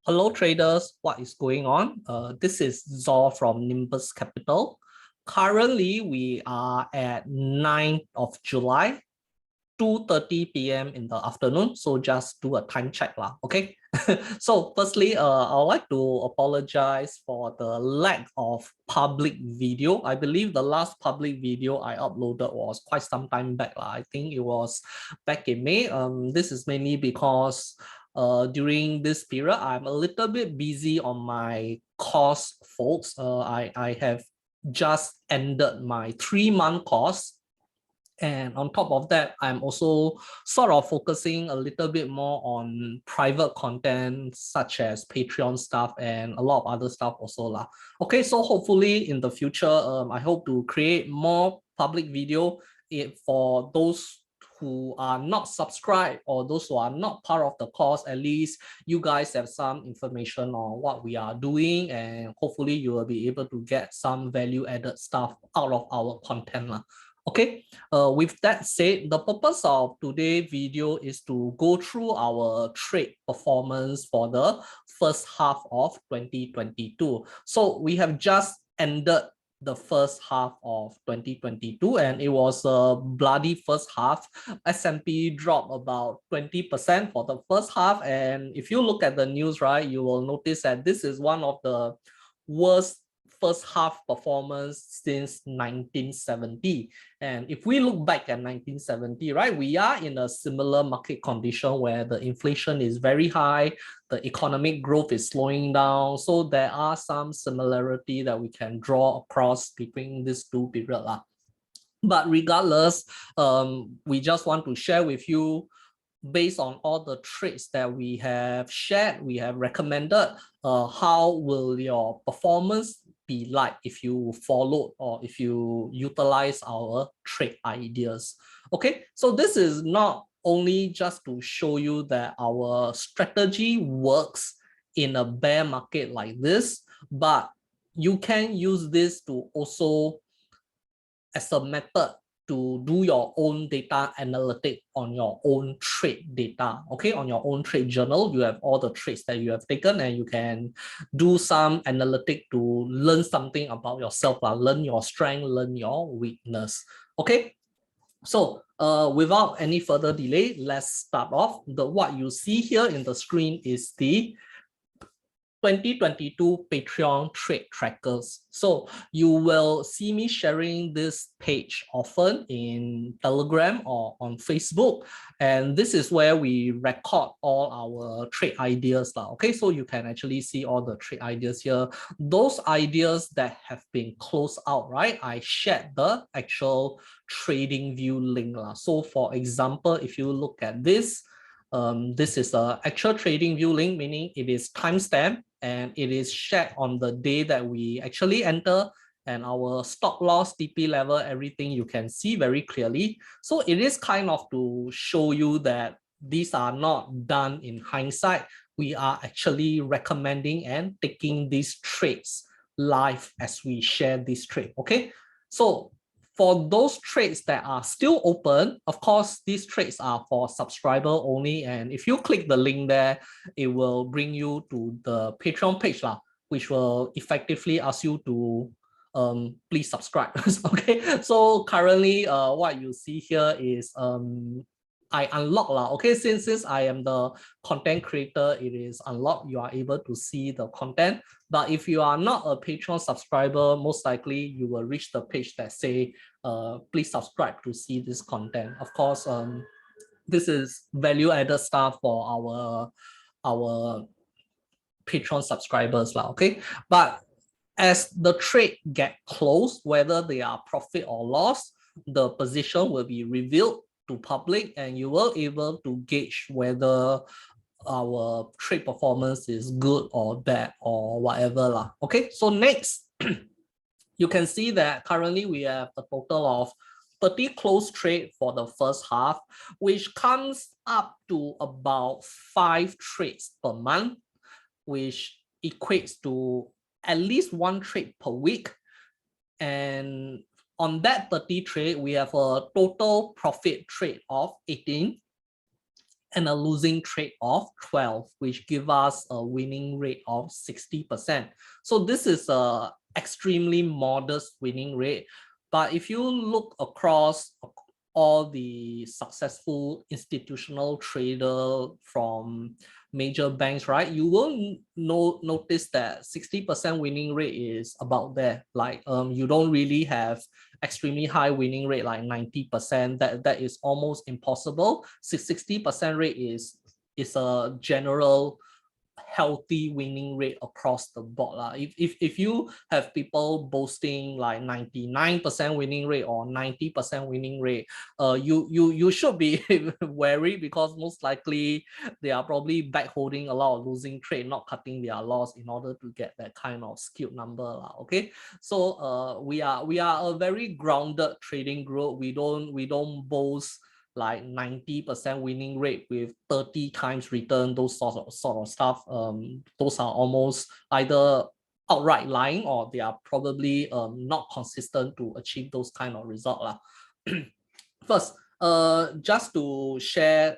Hello traders, what is going on? This is Zor from Nimbus Capital. Currently, we are at 9th of July, 2:30 p.m. in the afternoon. So just do a time check lah, okay? So firstly, I'd like to apologize for the lack of public video. I believe the last public video I uploaded was quite some time back lah. I think it was back in May. This is mainly because during this period, I'm a little bit busy on my course, folks. I have just ended my 3-month course. And on top of that, I'm also sort of focusing a little bit more on private content, such as Patreon stuff and a lot of other stuff also lah. Okay, so hopefully in the future, I hope to create more public video for those who are not subscribed or those who are not part of the course. At least you guys have some information on what we are doing, and hopefully you will be able to get some value added stuff out of our content lah. Okay, with that said, the purpose of today's video is to go through our trade performance for the first half of 2022. So we have just ended the first half of 2022 and it was a bloody first half. S&P dropped about 20% for the first half, and if you look at the news, right, you will notice that this is one of the worst first half performance since 1970. And if we look back at 1970, right, we are in a similar market condition where the inflation is very high, the economic growth is slowing down. So there are some similarity that we can draw across between these two periods. But regardless, we just want to share with you, based on all the trades that we have shared, we have recommended, how will your performance be like if you follow or if you utilize our trade ideas. Okay, so this is not only just to show you that our strategy works in a bear market like this, but you can use this to also as a method to do your own data analytic on your own trade data. Okay, on your own trade journal, you have all the trades that you have taken, and you can do some analytic to learn something about yourself, learn your strength, learn your weakness. Okay, so without any further delay, let's start off. What you see here in the screen is the 2022 Patreon trade trackers. So you will see me sharing this page often in Telegram or on Facebook. And this is where we record all our trade ideas. Okay, so you can actually see all the trade ideas here. Those ideas that have been closed out, right? I shared the actual trading view link. So for example, if you look at this, this is the actual trading view link, meaning it is timestamped and it is shared on the day that we actually enter, and our stop loss, TP level, everything you can see very clearly. So it is kind of to show you that these are not done in hindsight. We are actually recommending and taking these trades live as we share this trade. Okay, so for those trades that are still open, of course, these trades are for subscriber only. And if you click the link there, it will bring you to the Patreon page, which will effectively ask you to please subscribe. Okay, so currently what you see here is I unlock okay, since I am the content creator, it is unlocked. You are able to see the content. But if you are not a Patreon subscriber, most likely you will reach the page that say please subscribe to see this content. Of course, this is value added stuff for our Patreon subscribers, okay. But as the trade get closed, whether they are profit or loss, the position will be revealed to public, and you will able to gauge whether our trade performance is good or bad or whatever. Okay, so next, you can see that currently we have a total of 30 closed trade for the first half, which comes up to about 5 trades per month, which equates to at least 1 trade per week. And on that 30 trade, we have a total profit trade of 18. and a losing trade of 12, which give us a winning rate of 60%. So this is a extremely modest winning rate. But if you look across all the successful institutional trader from major banks, right, you will notice that 60% winning rate is about there. Like you don't really have extremely high winning rate like 90%. That is almost impossible. 60% rate is a general healthy winning rate across the board. If you have people boasting like 99% winning rate or 90% winning rate, you should be wary, because most likely they are probably back holding a lot of losing trade, not cutting their loss in order to get that kind of skewed number. Okay, so we are a very grounded trading group. We don't boast like 90% winning rate with 30 times return, those sort of stuff. Those are almost either outright lying, or they are probably not consistent to achieve those kind of result. First, just to share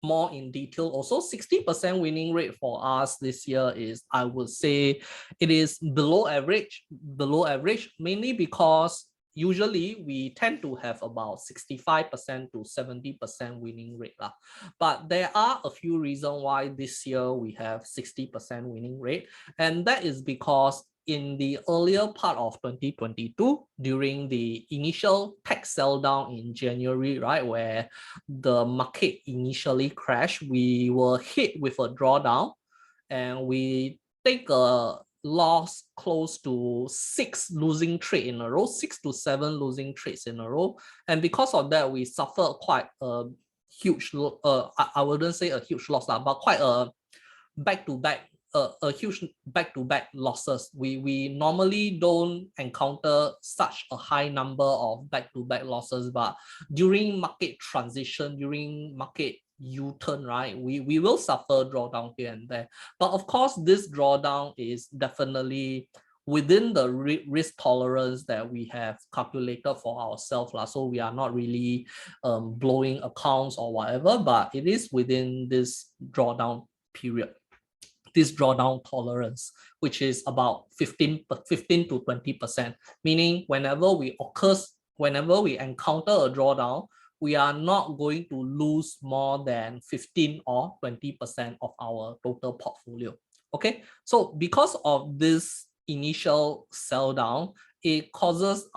more in detail, also 60% winning rate for us this year is, I would say, it is below average, mainly because usually we tend to have about 65% to 70% winning rate. But there are a few reasons why this year we have 60% winning rate, and that is because in the earlier part of 2022, during the initial tech sell down in January, right, where the market initially crashed, we were hit with a drawdown, and we take a loss close to 6 losing trade in a row, 6 to 7 losing trades in a row. And because of that, we suffered quite a huge, I wouldn't say a huge loss, but quite a back-to-back, a huge back-to-back losses. We normally don't encounter such a high number of back-to-back losses, but during market transition, during market U-turn, right, we will suffer drawdown here and there. But of course, this drawdown is definitely within the risk tolerance that we have calculated for ourselves. So we are not really blowing accounts or whatever, but it is within this drawdown period, this drawdown tolerance, which is about 15 to 20%, meaning whenever we encounter a drawdown, we are not going to lose more than 15 or 20% of our total portfolio. Okay, so because of this initial sell down, it causes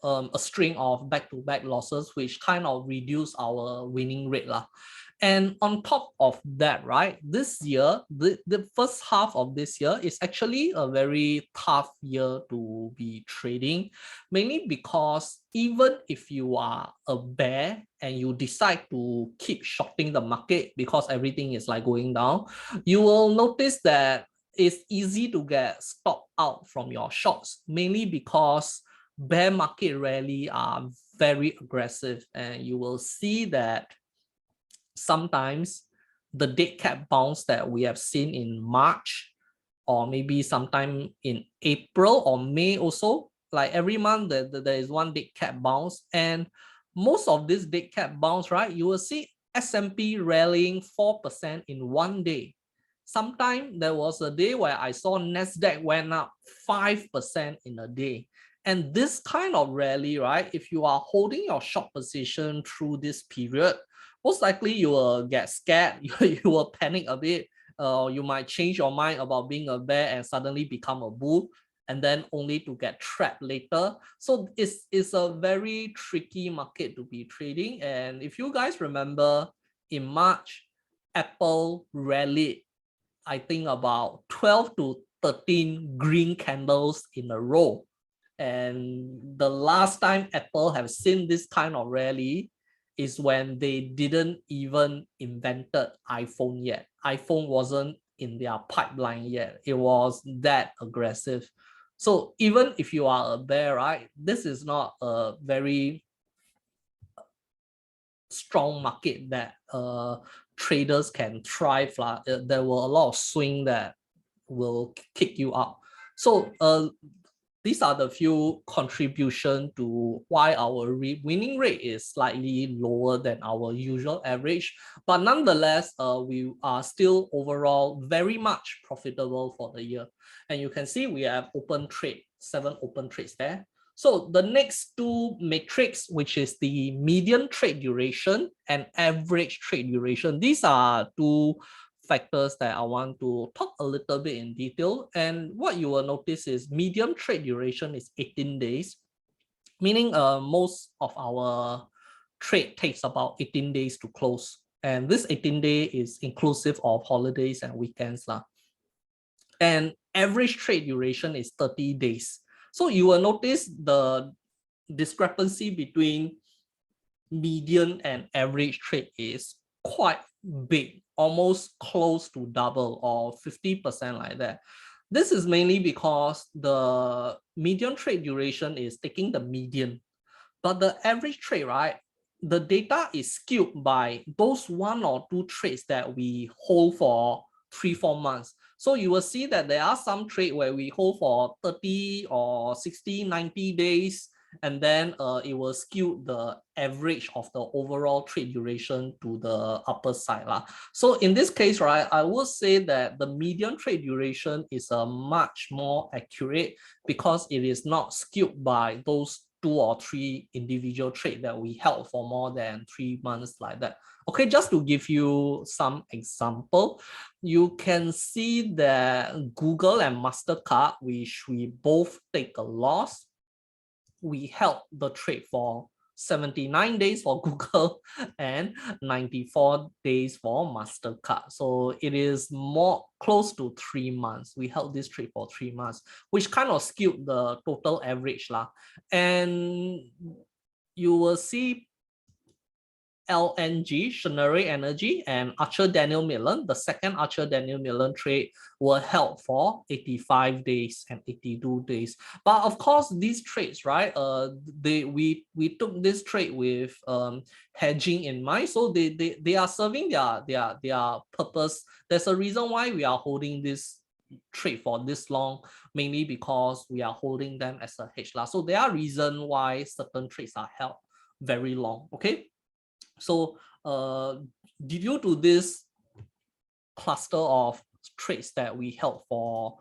a string of back-to-back losses, which kind of reduce our winning rate. And on top of that, right, this year, the first half of this year is actually a very tough year to be trading, mainly because even if you are a bear and you decide to keep shorting the market because everything is like going down, you will notice that it's easy to get stopped out from your shorts, mainly because bear market rally are very aggressive, and you will see that sometimes the dead cat bounce that we have seen in March, or maybe sometime in April or May also, like every month there is one dead cat bounce, and most of this dead cat bounce, right, you will see S&P rallying 4% in one day. Sometime there was a day where I saw Nasdaq went up 5% in a day. And this kind of rally, right, if you are holding your short position through this period, most likely you will get scared, you will panic a bit, you might change your mind about being a bear and suddenly become a bull, and then only to get trapped later. So it's a very tricky market to be trading. And if you guys remember, in March, Apple rallied, I think, about 12 to 13 green candles in a row. And the last time Apple have seen this kind of rally is when they didn't even invented iPhone yet. iPhone wasn't in their pipeline yet. It was that aggressive. So even if you are a bear, right, this is not a very strong market that traders can thrive. There were a lot of swing that will kick you out. So these are the few contribution to why our winning rate is slightly lower than our usual average. But nonetheless, we are still overall very much profitable for the year. And you can see we have open trade, 7 open trades there. So the next two metrics, which is the median trade duration and average trade duration, these are two factors that I want to talk a little bit in detail. And what you will notice is median trade duration is 18 days, meaning most of our trade takes about 18 days to close. And this 18-day is inclusive of holidays and weekends. And average trade duration is 30 days. So you will notice the discrepancy between median and average trade is quite big, almost close to double or 50% like that. This is mainly because the median trade duration is taking the median, but the average trade, right? The data is skewed by those 1 or 2 trades that we hold for 3-4 months. So you will see that there are some trade where we hold for 30 or 60, 90 days, and then it will skew the average of the overall trade duration to the upper side. So in this case, right, I would say that the median trade duration is a much more accurate because it is not skewed by those 2 or 3 individual trades that we held for more than 3 months like that. Okay, just to give you some example, you can see that Google and MasterCard, which we both take a loss, we held the trade for 79 days for Google and 94 days for MasterCard. So it is more close to 3 months. We held this trade for 3 months, which kind of skewed the total average. And you will see LNG, Schneider Energy, and Archer Daniel Millen, the second Archer Daniel Millen trade, were held for 85 days and 82 days. But of course, these trades, right? We took this trade with hedging in mind, so they are serving their purpose. There's a reason why we are holding this trade for this long, mainly because we are holding them as a hedge. So there are reasons why certain trades are held very long. Okay. So due to this cluster of trades that we held for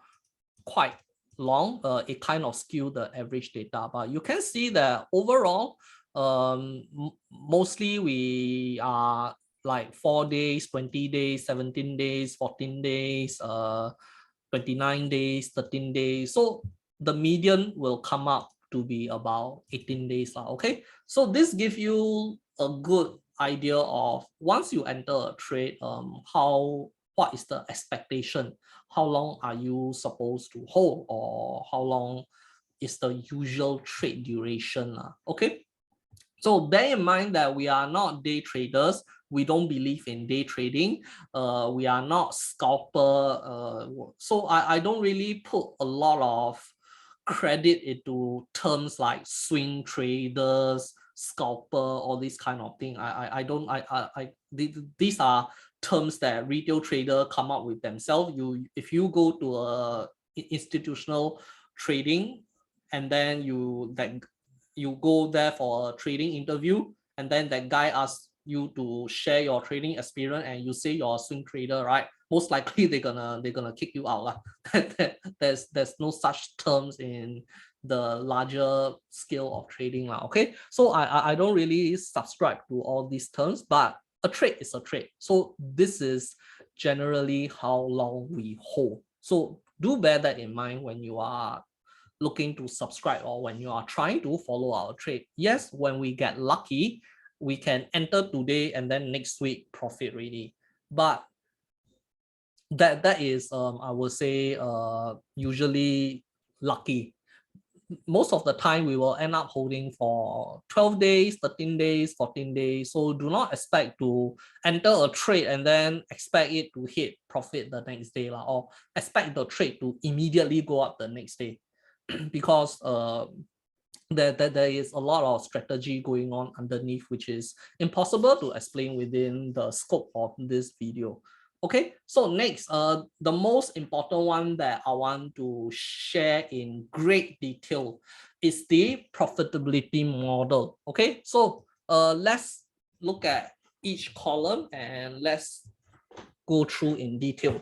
quite long, it kind of skewed the average data. But you can see that overall, mostly we are like 4 days, 20 days, 17 days, 14 days, 29 days, 13 days. So the median will come up to be about 18 days. Okay, so this gives you a good idea of once you enter a trade, what is the expectation? How long are you supposed to hold, or how long is the usual trade duration? Okay, so bear in mind that we are not day traders. We don't believe in day trading. We are not scalper. So I don't really put a lot of credit into terms like swing traders, scalper, all these kind of thing. These are terms that retail trader come up with themselves. If you go to a institutional trading, and then you go there for a trading interview, and then that guy asks you to share your trading experience, and you say you're a swing trader, right? Most likely they're gonna kick you out. There's no such terms in the larger scale of trading. Okay, so I don't really subscribe to all these terms, but a trade is a trade. So this is generally how long we hold. So do bear that in mind when you are looking to subscribe or when you are trying to follow our trade. Yes, when we get lucky, we can enter today and then next week profit really. But that is I would say usually lucky. Most of the time we will end up holding for 12 days, 13 days, 14 days. So do not expect to enter a trade and then expect it to hit profit the next day, or expect the trade to immediately go up the next day. Because there is a lot of strategy going on underneath, which is impossible to explain within the scope of this video. Okay, so next, the most important one that I want to share in great detail is the profitability model. Okay, so let's look at each column and let's go through in detail.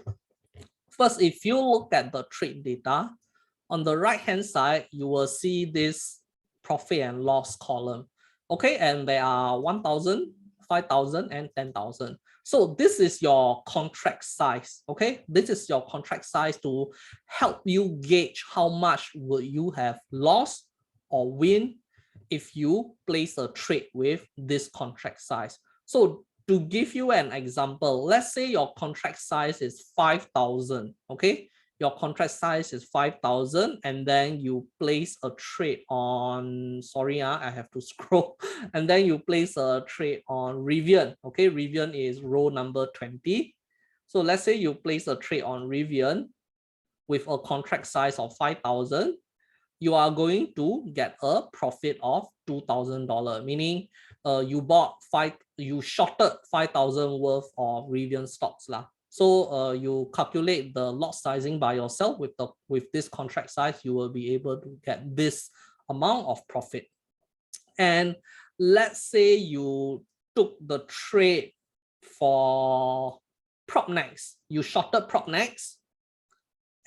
First, if you look at the trade data, on the right hand side, you will see this profit and loss column. Okay, and there are 1,000, 5,000, and 10,000. So this is your contract size. Okay, this is your contract size to help you gauge how much will you have lost or win if you place a trade with this contract size. So to give you an example, let's say your contract size is 5,000. Okay, your contract size is 5,000, and then you place a trade on, sorry, I have to scroll, and then you place a trade on Rivian. Okay, Rivian is row number 20. So let's say you place a trade on Rivian with a contract size of 5,000, you are going to get a profit of $2,000, meaning you shorted 5,000 worth of Rivian stocks lah. So you calculate the lot sizing by yourself with this contract size, you will be able to get this amount of profit. And let's say you took the trade for Propnex, you shorted Propnex,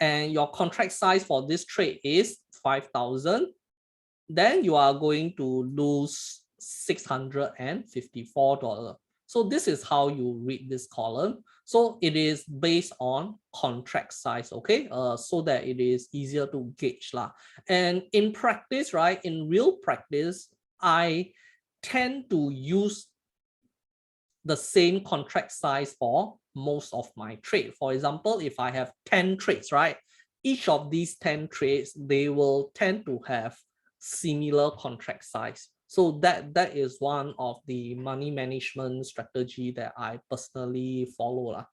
and your contract size for this trade is 5,000, then you are going to lose $654. So this is how you read this column. So it is based on contract size, okay? So that it is easier to gauge lah. And in practice, right, in real practice, I tend to use the same contract size for most of my trade. For example, if I have 10 trades, right, each of these 10 trades, they will tend to have similar contract size. So that is one of the money management strategy that I personally follow lah.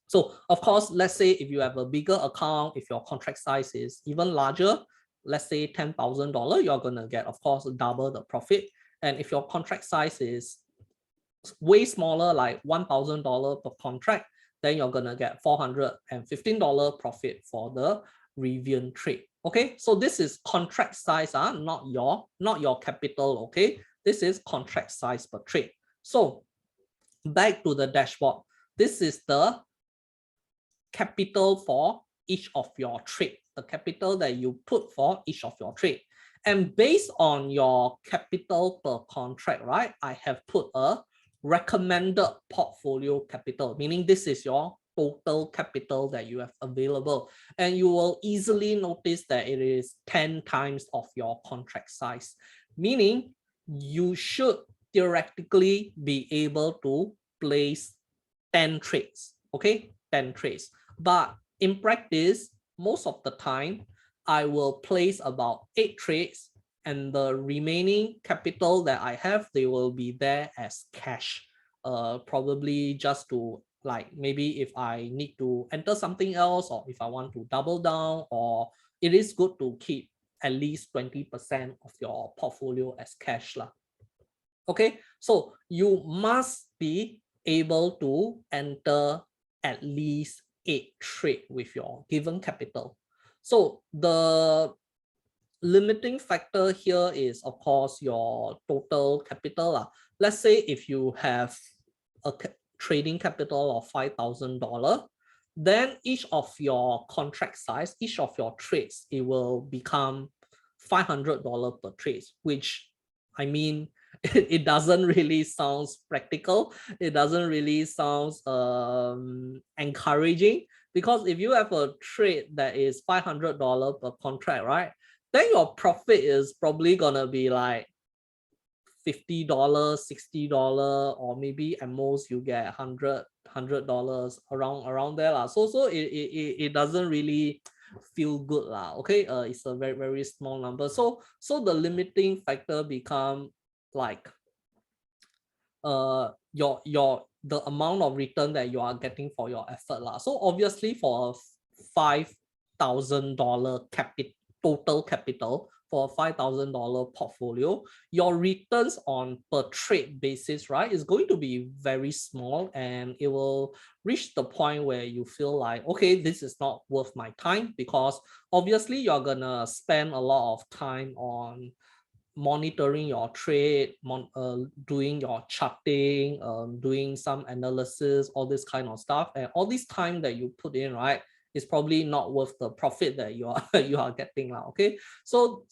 So of course, let's say if you have a bigger account, if your contract size is even larger, let's say $10,000, you're gonna get, of course, double the profit. And if your contract size is way smaller, like $1,000 per contract, then you're gonna get $415 profit for the Rivian trade. Okay, so this is contract size, not your capital. Okay, this is contract size per trade. So back to the dashboard, this is the capital for each of your trade, the capital that you put for each of your trade. And based on your capital per contract, right, I have put a recommended portfolio capital, meaning this is your total capital that you have available. And you will easily notice that it is 10 times of your contract size, meaning you should theoretically be able to place 10 trades, okay, 10 trades. But in practice, most of the time, I will place about 8 trades, and the remaining capital that I have, they will be there as cash. Probably just to, like, maybe if I need to enter something else, or if I want to double down, or it is good to keep at least 20% of your portfolio as cash lah. Okay, so you must be able to enter at least 8 trades with your given capital. So the limiting factor here is, of course, your total capital. Let's say if you have a trading capital of $5,000, then each of your contract size, each of your trades, it will become $500 per trade, which, I mean, it doesn't really sound practical. It doesn't really sound encouraging, because if you have a trade that is $500 per contract, right, then your profit is probably gonna be like $50, $60, or maybe at most you get $100 around there lah. So it doesn't really feel good lah. Okay, it's a very, very small number. So the limiting factor become like the amount of return that you are getting for your effort lah. So obviously for a $5,000 total capital for a $5,000 portfolio, your returns on per trade basis, right, is going to be very small, and it will reach the point where you feel like, okay, this is not worth my time, because obviously you're gonna spend a lot of time on monitoring your trade, doing your charting, doing some analysis, all this kind of stuff, and all this time that you put in, right, is probably not worth the profit that you are you are getting now. Okay, so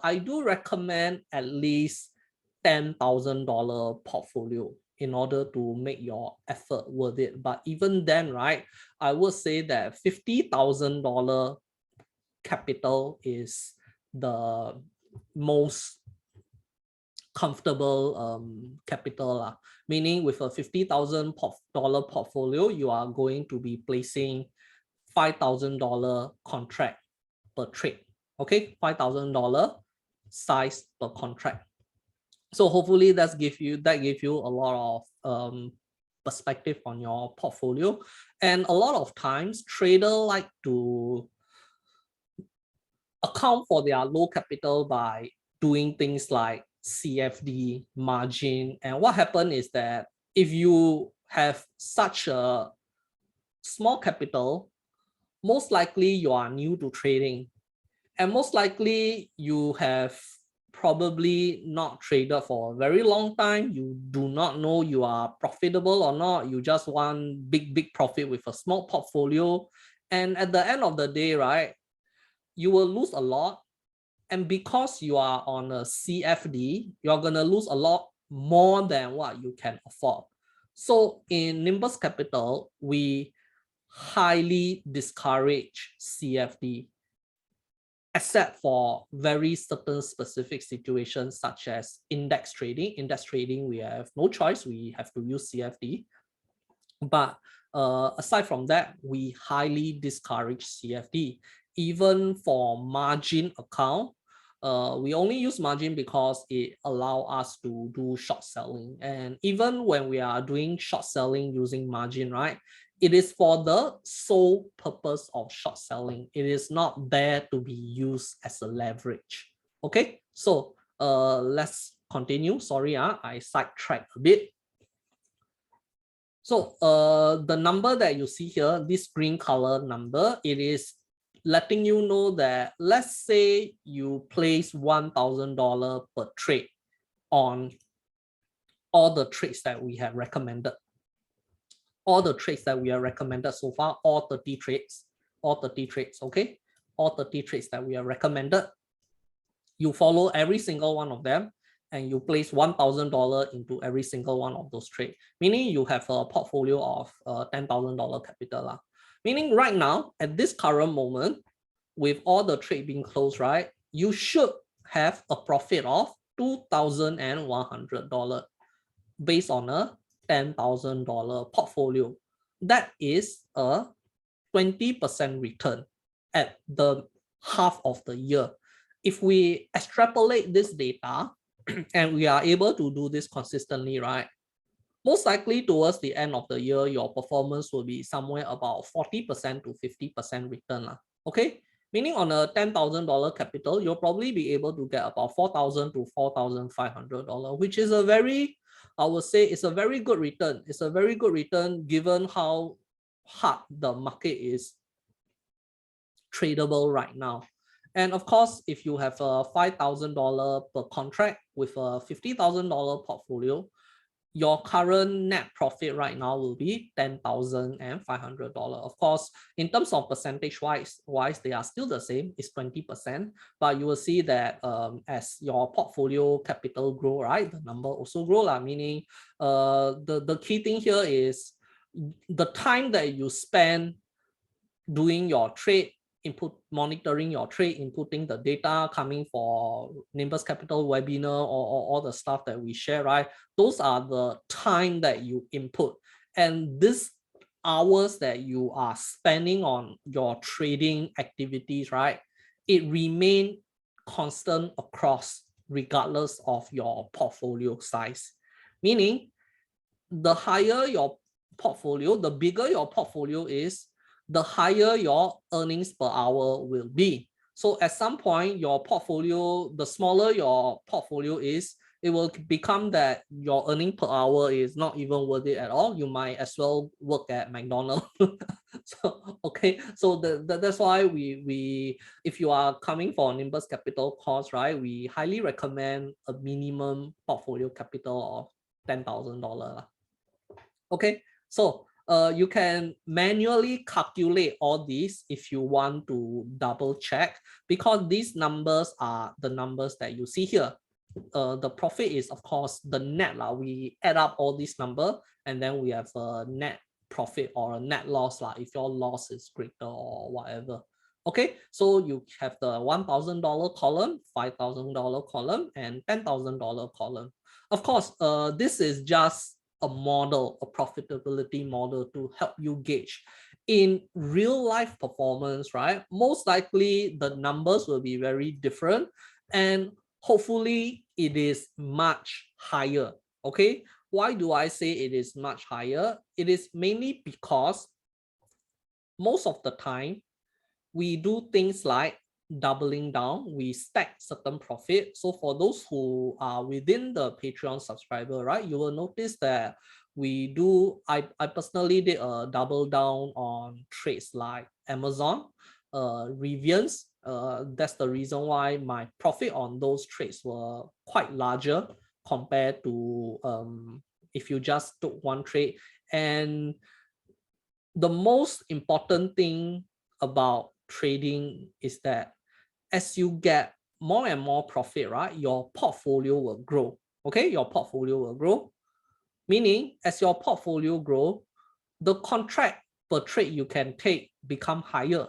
I do recommend at least $10,000 portfolio in order to make your effort worth it. But even then, right, I would say that $50,000 capital is the most comfortable capital, meaning with a $50,000 portfolio, you are going to be placing $5,000 contract per trade. Okay, $5,000 size per contract. So hopefully that gives you a lot of perspective on your portfolio. And a lot of times traders like to account for their low capital by doing things like CFD, margin. And what happens is that if you have such a small capital, most likely you are new to trading, and most likely you have probably not traded for a very long time. You do not know you are profitable or not. You just want big profit with a small portfolio. And at the end of the day, right, you will lose a lot. And because you are on a CFD, you're going to lose a lot more than what you can afford. So in Nimbus Capital, we highly discourage CFD, except for very certain specific situations such as index trading. Index trading, we have no choice. We have to use CFD. But aside from that, we highly discourage CFD. Even for margin account, we only use margin because it allows us to do short selling. And even when we are doing short selling using margin, right, it is for the sole purpose of short selling. It is not there to be used as a leverage. Okay, so let's continue. Sorry, I sidetracked a bit. So the number that you see here, this green color number, it is letting you know that, let's say you place $1,000 per trade on all the trades that we have recommended. All the trades that we have recommended so far, all 30 trades, okay? All 30 trades that we have recommended. You follow every single one of them, and you place $1,000 into every single one of those trades, meaning you have a portfolio of $10,000 capital. Meaning right now, at this current moment, with all the trade being closed, right, you should have a profit of $2,100 based on a $10,000 portfolio. That is a 20% return at the half of the year. If we extrapolate this data and we are able to do this consistently, right, most likely towards the end of the year, your performance will be somewhere about 40% to 50% return. Okay, meaning on a $10,000 capital, you'll probably be able to get about $4,000 to $4,500, which is a very, I would say, it's a very good return. It's a very good return given how hard the market is tradable right now. And of course, if you have a $5,000 per contract with a $50,000 portfolio, your current net profit right now will be $10,500. Of course, in terms of percentage wise, they are still the same, it's 20%, but you will see that as your portfolio capital grow, right, the number also grow, meaning the key thing here is the time that you spend doing your trade, monitoring your trade, inputting the data, coming for Nimbus Capital webinar, or all the stuff that we share, right? Those are the time that you input. And these hours that you are spending on your trading activities, right, it remains constant across regardless of your portfolio size. Meaning, the higher your portfolio, the bigger your portfolio is, the higher your earnings per hour will be. So at some point, your portfolio, the smaller your portfolio is, it will become that your earning per hour is not even worth it at all. You might as well work at McDonald's. So okay, so that's why we if you are coming for Nimbus capital course, right, we highly recommend a minimum portfolio capital of $10,000. Okay, so you can manually calculate all these if you want to double check, because these numbers are the numbers that you see here. The profit is of course the net. We add up all these numbers and then we have a net profit or a net loss if your loss is greater or whatever. Okay, so you have the $1,000 column, $5,000 column, and $10,000 column. Of course, this is just a model, a profitability model to help you gauge. In real life performance, right, most likely the numbers will be very different, and hopefully it is much higher. Okay, why do I say it is much higher? It is mainly because most of the time we do things like doubling down. We stack certain profit. So for those who are within the Patreon subscriber, right, you will notice that we do, I personally did a double down on trades like Amazon, Rivians. That's the reason why my profit on those trades were quite larger compared to if you just took one trade. And the most important thing about trading is that as you get more and more profit, right, your portfolio will grow. Okay, your portfolio will grow, meaning as your portfolio grow, the contract per trade you can take become higher.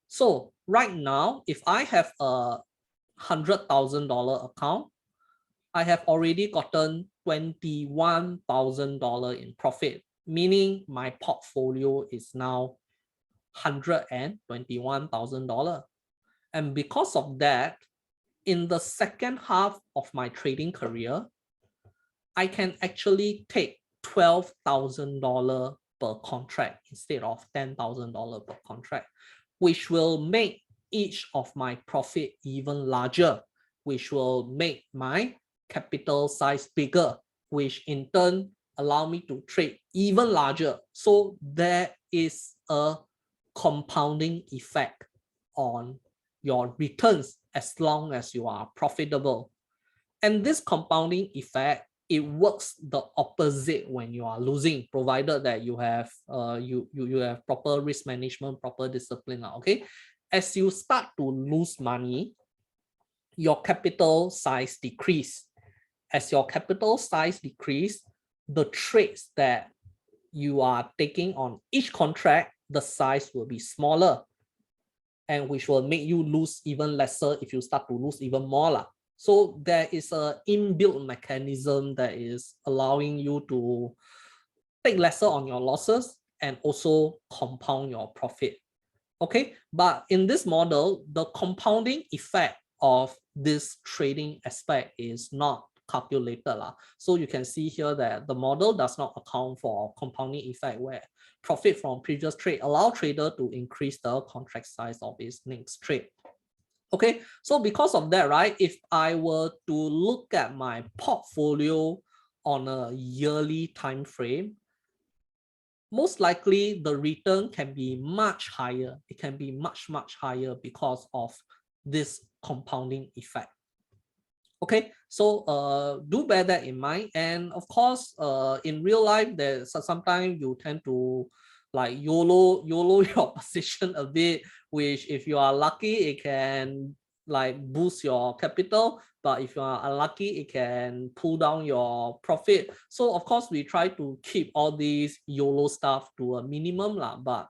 So right now, if I have a $100,000 account, I have already gotten $21,000 in profit, meaning my portfolio is now $121,000. And because of that, in the second half of my trading career, I can actually take $12,000 per contract instead of $10,000 per contract, which will make each of my profit even larger, which will make my capital size bigger, which in turn allow me to trade even larger. So there is a compounding effect on your returns as long as you are profitable. And this compounding effect, it works the opposite when you are losing, provided that you have you have proper risk management, proper discipline. Okay, as you start to lose money, your capital size decrease. As your capital size decrease, the trades that you are taking on each contract, the size will be smaller, and which will make you lose even lesser if you start to lose even more. So there is an inbuilt mechanism that is allowing you to take lesser on your losses and also compound your profit. Okay, but in this model, the compounding effect of this trading aspect is not calculated. So you can see here that the model does not account for compounding effect, where profit from previous trade allow trader to increase the contract size of his next trade. Okay, so because of that, right, if I were to look at my portfolio on a yearly time frame, most likely the return can be much higher. It can be much higher because of this compounding effect. Okay, so do bear that in mind. And of course, in real life, there's sometimes you tend to like YOLO your position a bit, which if you are lucky, it can like boost your capital, but if you are unlucky, it can pull down your profit. So of course, we try to keep all these YOLO stuff to a minimum, but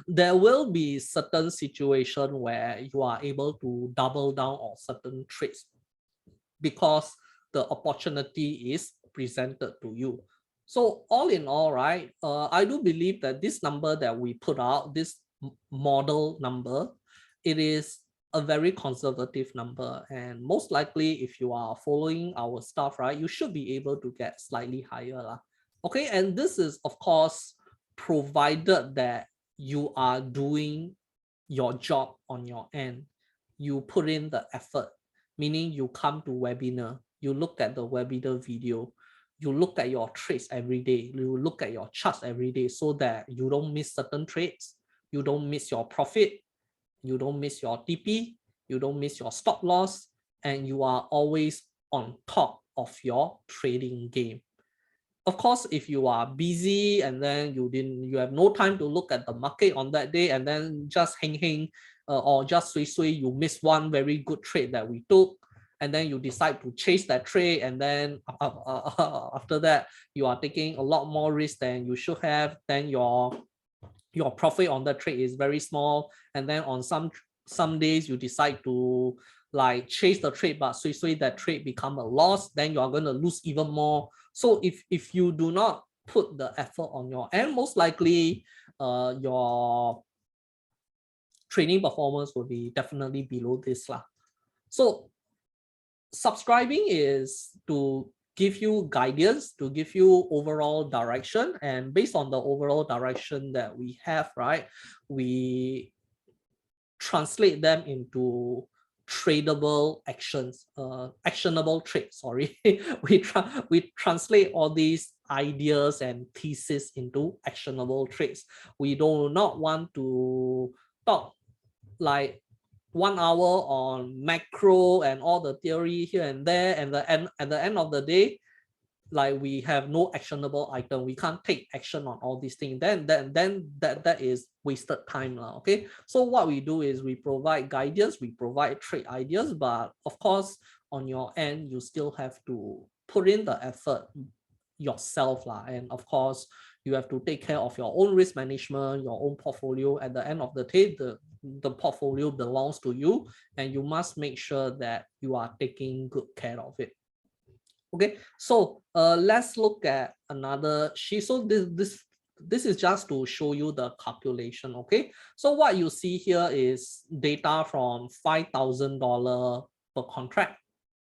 there will be certain situation where you are able to double down on certain trades because the opportunity is presented to you. So all in all, right, I do believe that this number that we put out, this model number, it is a very conservative number, and most likely if you are following our stuff, right, you should be able to get slightly higher. Okay, and this is of course provided that you are doing your job on your end. You put in the effort, meaning you come to webinar, you look at the webinar video, you look at your trades every day, you look at your charts every day so that you don't miss certain trades, you don't miss your profit, you don't miss your TP, you don't miss your stop loss, and you are always on top of your trading game. Of course, if you are busy and then you have no time to look at the market on that day, and then just hang or just sway, you miss one very good trade that we took, and then you decide to chase that trade, and then after that you are taking a lot more risk than you should have, then your profit on the trade is very small, and then on some days you decide to like chase the trade, but sway that trade become a loss, then you are going to lose even more. So if you do not put the effort on your end, most likely your trading performance will be definitely below this lah. So subscribing is to give you guidance, to give you overall direction, and based on the overall direction that we have, right, we translate them into tradable actions, actionable trades, sorry. we translate all these ideas and thesis into actionable trades. We do not want to talk like 1 hour on macro and all the theory here and there, and at the end of the day, like we have no actionable item, we can't take action on all these things, then that is wasted time now. Okay, so what we do is we provide guidance, we provide trade ideas, but of course on your end you still have to put in the effort yourself lah. And of course you have to take care of your own risk management, your own portfolio. At the end of the day, the portfolio belongs to you, and you must make sure that you are taking good care of it. Okay, so let's look at another sheet. So this is just to show you the calculation. Okay, so what you see here is data from $5,000 per contract.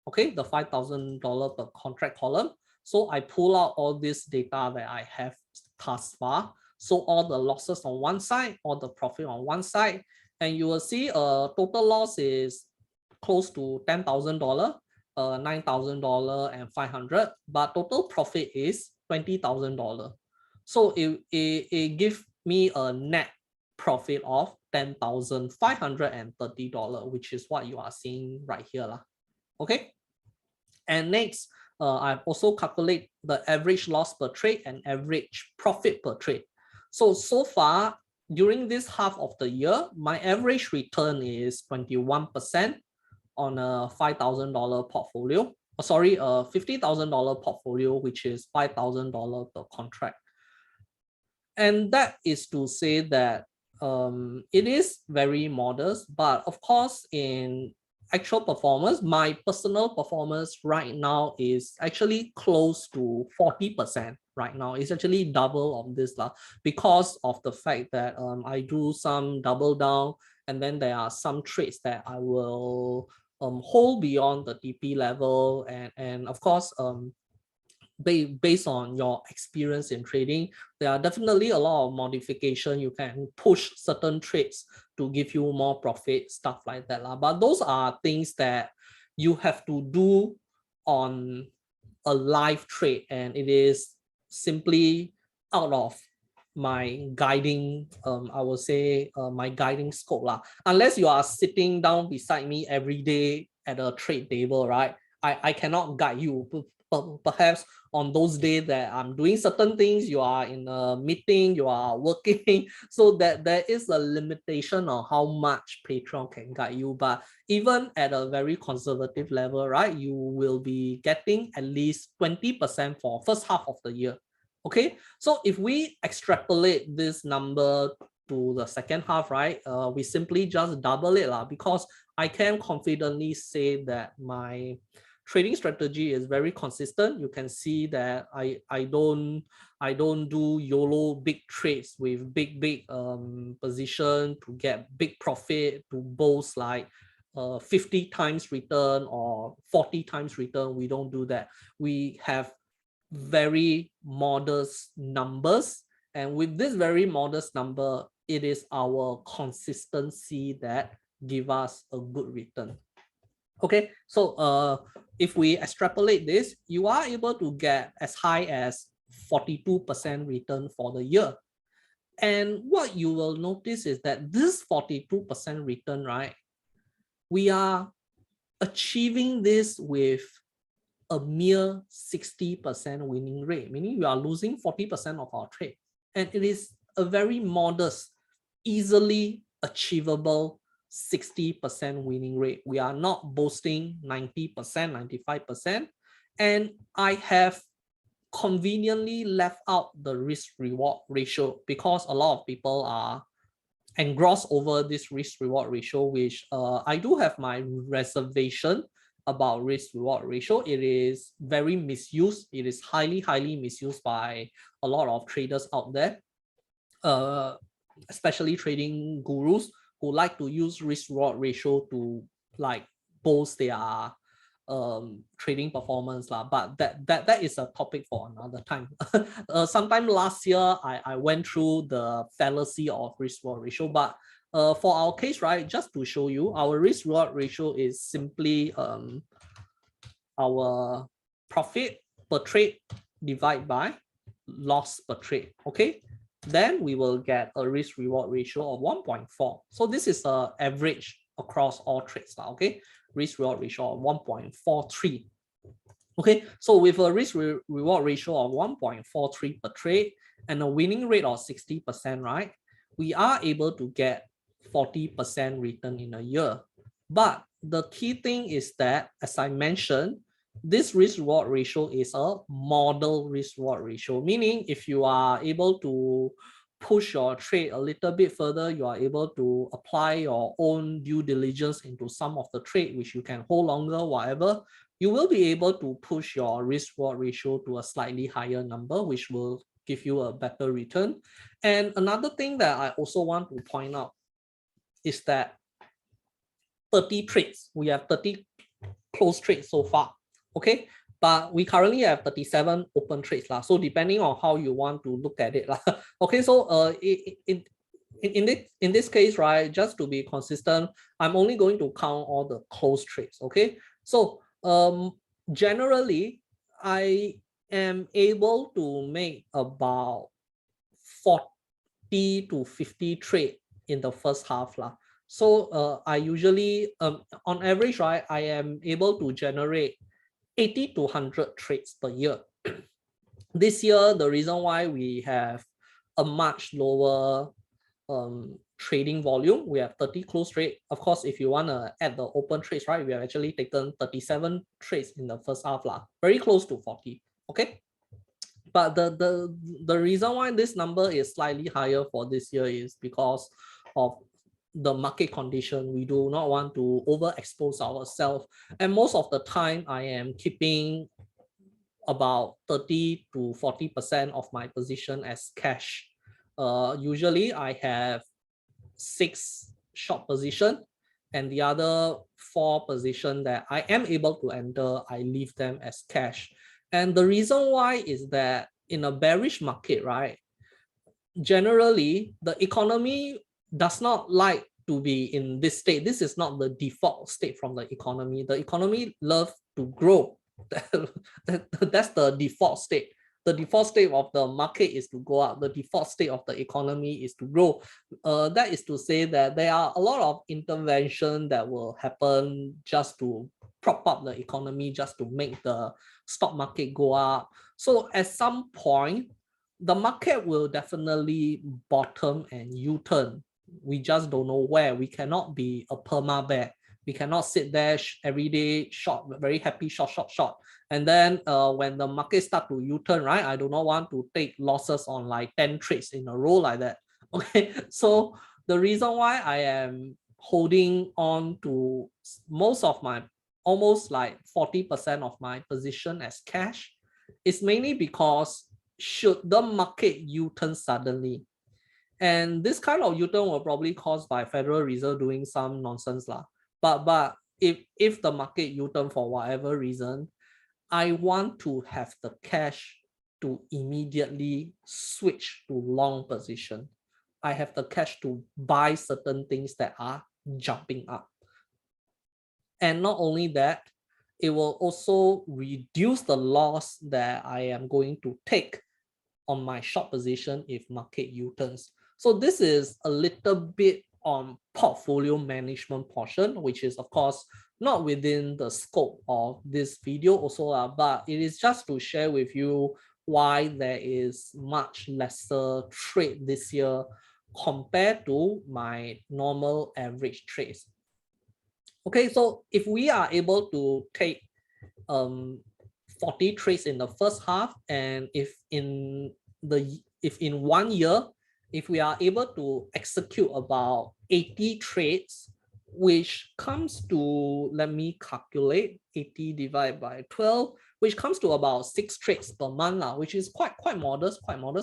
Okay, the $5,000 per contract column. So I pull out all this data that I have thus far. So all the losses on one side, all the profit on one side, and you will see total loss is close to $10,000. $9,000 and $500, but total profit is $20,000. So it gives me a net profit of $10,530, which is what you are seeing right here lah. Okay, and next I've also calculated the average loss per trade and average profit per trade. So far during this half of the year, my average return is 21% on a $5,000 portfolio. Oh, sorry, a $50,000 portfolio, which is $5,000 per contract. And that is to say that it is very modest, but of course in actual performance, my personal performance right now is actually close to 40% right now. It's actually double of this because of the fact that I do some double down, and then there are some trades that I will hold beyond the TP level, and of course based on your experience in trading, there are definitely a lot of modification. You can push certain trades to give you more profit, stuff like that lah. But those are things that you have to do on a live trade, and it is simply out of my guiding, I will say my guiding scope lah. Unless you are sitting down beside me every day at a trade table, right? I cannot guide you. Perhaps on those days that I'm doing certain things, you are in a meeting, you are working, so that there is a limitation on how much Patreon can guide you. But even at a very conservative level, right, you will be getting at least 20% for first half of the year. Okay, so if we extrapolate this number to the second half, right, we simply just double it lah, because I can confidently say that my trading strategy is very consistent. You can see that I don't do YOLO big trades with big position to get big profit, to boast like 50 times return or 40 times return. We don't do that. We have very modest numbers, and with this very modest number, it is our consistency that give us a good return. Okay, so if we extrapolate this, you are able to get as high as 42% return for the year. And what you will notice is that this 42% return, right, we are achieving this with a mere 60% winning rate, meaning we are losing 40% of our trade. And it is a very modest, easily achievable 60% winning rate. We are not boasting 90%, 95%. And I have conveniently left out the risk reward ratio because a lot of people are engrossed over this risk reward ratio, which I do have my reservation about risk reward ratio. It is very misused. It is highly misused by a lot of traders out there, especially trading gurus who like to use risk reward ratio to like boast their trading performance but that is a topic for another time. Sometime last year I went through the fallacy of risk reward ratio, but for our case, right, just to show you, our risk reward ratio is simply our profit per trade divided by loss per trade. Okay, then we will get a risk reward ratio of 1.4. so this is an average across all trades. Okay, risk reward ratio of 1.43. Okay, so with a risk reward ratio of 1.43 per trade and a winning rate of 60%, right, we are able to get 40% return in a year. But the key thing is that, as I mentioned, this risk reward ratio is a model risk reward ratio, meaning if you are able to push your trade a little bit further, you are able to apply your own due diligence into some of the trade which you can hold longer, whatever, you will be able to push your risk reward ratio to a slightly higher number, which will give you a better return. And another thing that I also want to point out is that 30 trades, we have 30 closed trades so far. Okay, but we currently have 37 open trades so depending on how you want to look at it okay, so in this case, right, just to be consistent, I'm only going to count all the closed trades. Okay, so generally I am able to make about 40 to 50 trade in the first half so I usually on average, right, I am able to generate 80 to 100 trades per year. This year, the reason why we have a much lower trading volume, we have 30 closed trade. Of course, if you want to add the open trades, right, we have actually taken 37 trades in the first half, very close to 40. Okay, but the reason why this number is slightly higher for this year is because of the market condition. We do not want to overexpose ourselves, and most of the time I am keeping about 30 to 40% of my position as cash. Usually I have 6 short position and the other 4 position that I am able to enter, I leave them as cash. And the reason why is that in a bearish market, right, generally the economy does not like to be in this state. This is not the default state from the economy. The economy loves to grow. That's the default state. The default state of the market is to go up. The default state of the economy is to grow. That is to say that there are a lot of intervention that will happen just to prop up the economy, just to make the stock market go up. So at some point, the market will definitely bottom and U-turn. We just don't know where. We cannot be a perma bear. We cannot sit there every day short, very happy, short. And then when the market start to U-turn, right, I do not want to take losses on like 10 trades in a row like that. Okay, so the reason why I am holding on to most of my, almost like 40% of my position as cash is mainly because should the market U-turn suddenly, and this kind of U-turn will probably caused by Federal Reserve doing some nonsense but if the market U-turn for whatever reason, I want to have the cash to immediately switch to long position. I have the cash to buy certain things that are jumping up. And not only that, it will also reduce the loss that I am going to take on my short position if market U-turns. So this is a little bit on portfolio management portion, which is of course not within the scope of this video also, but it is just to share with you why there is much lesser trade this year compared to my normal average trades. Okay, so if we are able to take 40 trades in the first half, and if in 1 year, if we are able to execute about 80 trades, which comes to, let me calculate, 80 divided by 12, which comes to about 6 trades per month, which is quite modest.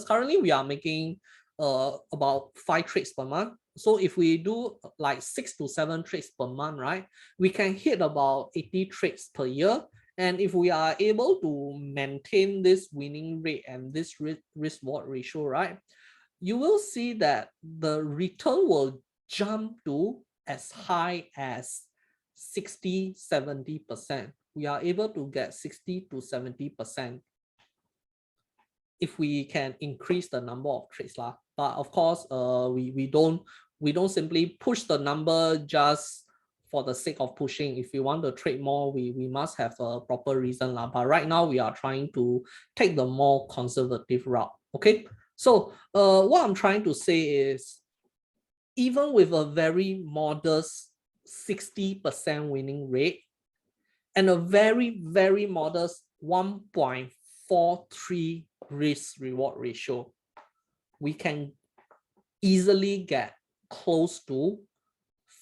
Currently, we are making about 5 trades per month. So if we do like 6 to 7 trades per month, right, we can hit about 80 trades per year. And if we are able to maintain this winning rate and this risk-reward ratio, right, you will see that the return will jump to as high as 60-70%. We are able to get 60 to 70% if we can increase the number of trades. But of course, we don't simply push the number just for the sake of pushing. If we want to trade more, we must have a proper reason. But right now we are trying to take the more conservative route. Okay, so what I'm trying to say is, even with a very modest 60% winning rate and a very modest 1.43 risk-reward ratio, we can easily get close to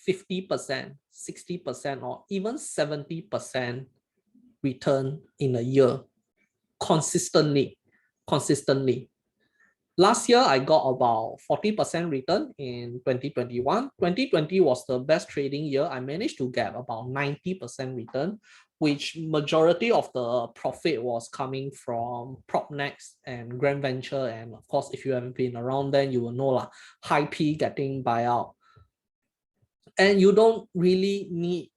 50%, 60%, or even 70% return in a year consistently. Last year, I got about 40% return in 2021. 2020 was the best trading year. I managed to get about 90% return, which majority of the profit was coming from Propnex and Grand Venture. And of course, if you haven't been around, then you will know High P getting buyout. And you don't really need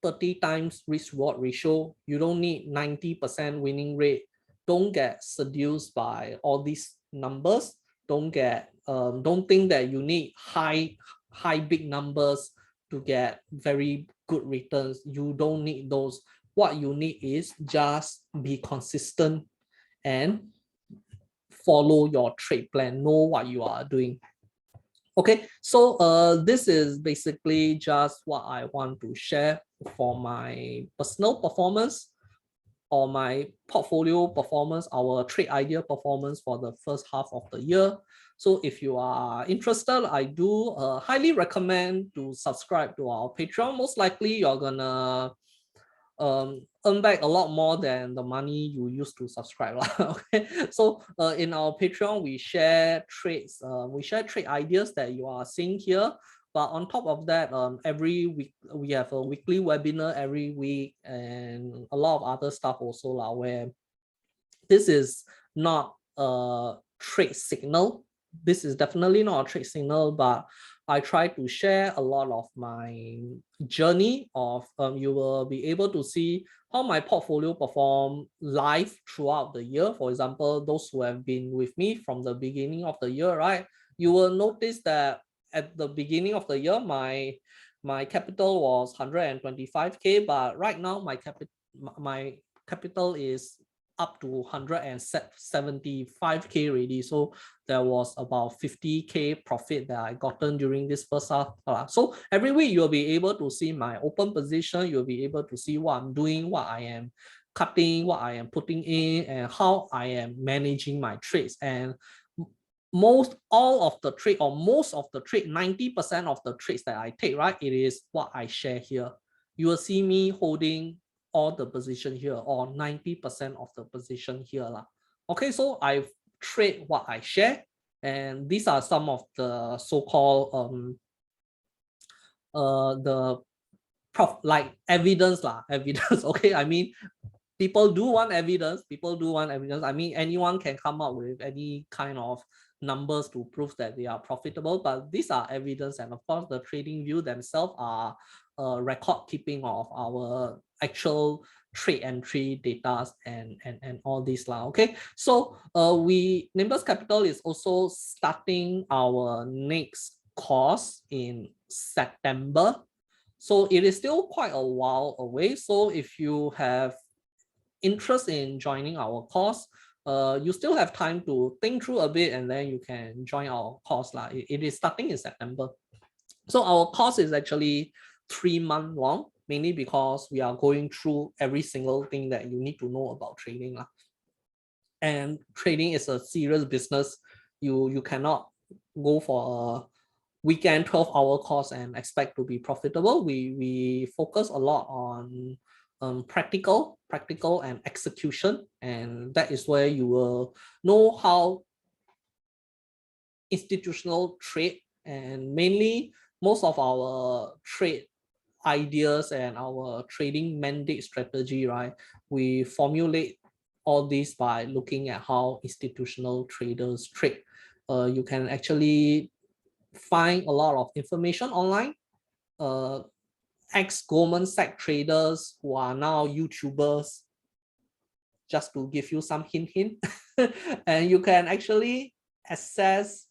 30 times risk-reward ratio. You don't need 90% winning rate. Don't get seduced by all these numbers. Don't think that you need high big numbers to get very good returns. You don't need those. What you need is just be consistent and follow your trade plan. Know what you are doing. Okay, so this is basically just what I want to share for my personal performance or my portfolio performance, our trade idea performance for the first half of the year. So if you are interested, I do highly recommend to subscribe to our Patreon. Most likely you're gonna earn back a lot more than the money you used to subscribe. Okay, so in our Patreon, we share trades, we share trade ideas that you are seeing here. But on top of that, every week we have a weekly webinar every week, and a lot of other stuff also where this is not a trade signal. This is definitely not a trade signal, but I try to share a lot of my journey of, you will be able to see how my portfolio perform live throughout the year. For example, those who have been with me from the beginning of the year, right? You will notice that at the beginning of the year, my capital was 125K, but right now my capital is up to 175K already. So there was about 50K profit that I gotten during this first half. So every week you'll be able to see my open position. You'll be able to see what I'm doing, what I am cutting, what I am putting in, and how I am managing my trades. And most of the trade, 90% of the trades that I take, right, it is what I share here. You will see me holding all the position here, or 90% of the position here. Okay, so I trade what I share, and these are some of the so-called evidence. Okay, I mean, people do want evidence. I mean, anyone can come up with any kind of numbers to prove that they are profitable, but these are evidence, and of course the trading view themselves are record keeping of our actual trade entry data and all these lah. Okay, so Nimbus Capital is also starting our next course in September, so it is still quite a while away. So if you have interest in joining our course, you still have time to think through a bit, and then you can join our course lah. It is starting in September. So our course is actually 3 months long, mainly because we are going through every single thing that you need to know about trading lah. And trading is a serious business. You cannot go for a weekend 12-hour course and expect to be profitable. We focus a lot on practical and execution, and that is where you will know how institutional trade, and mainly most of our trade ideas and our trading mandate strategy, right? We formulate all this by looking at how institutional traders trade. You can actually find a lot of information online. Ex-Goldman Sachs traders who are now YouTubers, just to give you some hint. And you can actually access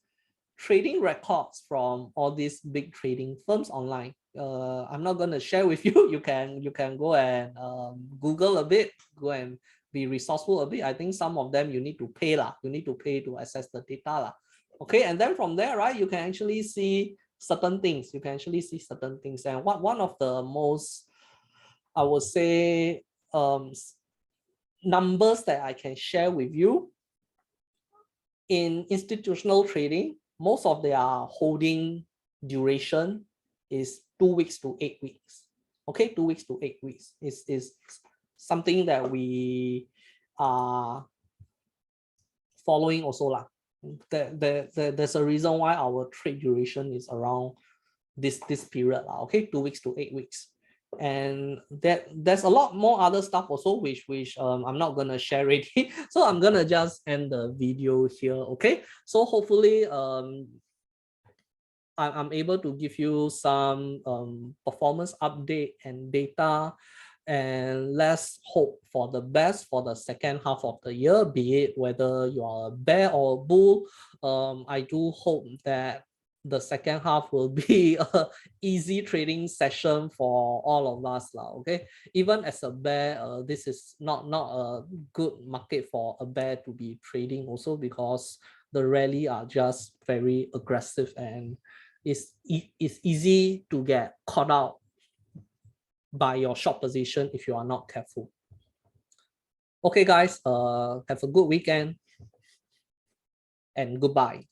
trading records from all these big trading firms online. I'm not going to share with you. You can go and Google a bit, go and be resourceful a bit. I think some of them you need to pay lah. You need to pay to access the data lah. Okay, and then from there, right, you can actually see certain things. And one of the most, I would say, numbers that I can share with you, in institutional trading, most of their holding duration is 2 weeks to 8 weeks. Okay, 2 weeks to 8 weeks is something that we are following also lah. There's a reason why our trade duration is around this period lah. Okay, 2 weeks to 8 weeks. And there's a lot more other stuff also which I'm not gonna share already. So I'm gonna just end the video here. Okay, so hopefully I'm able to give you some performance update and data, and let's hope for the best for the second half of the year, be it whether you are a bear or a bull. I do hope that the second half will be an easy trading session for all of us lah. Okay, even as a bear, this is not a good market for a bear to be trading also, because the rally are just very aggressive, and it's easy to get caught out by your short position if you are not careful. Okay guys, have a good weekend and goodbye.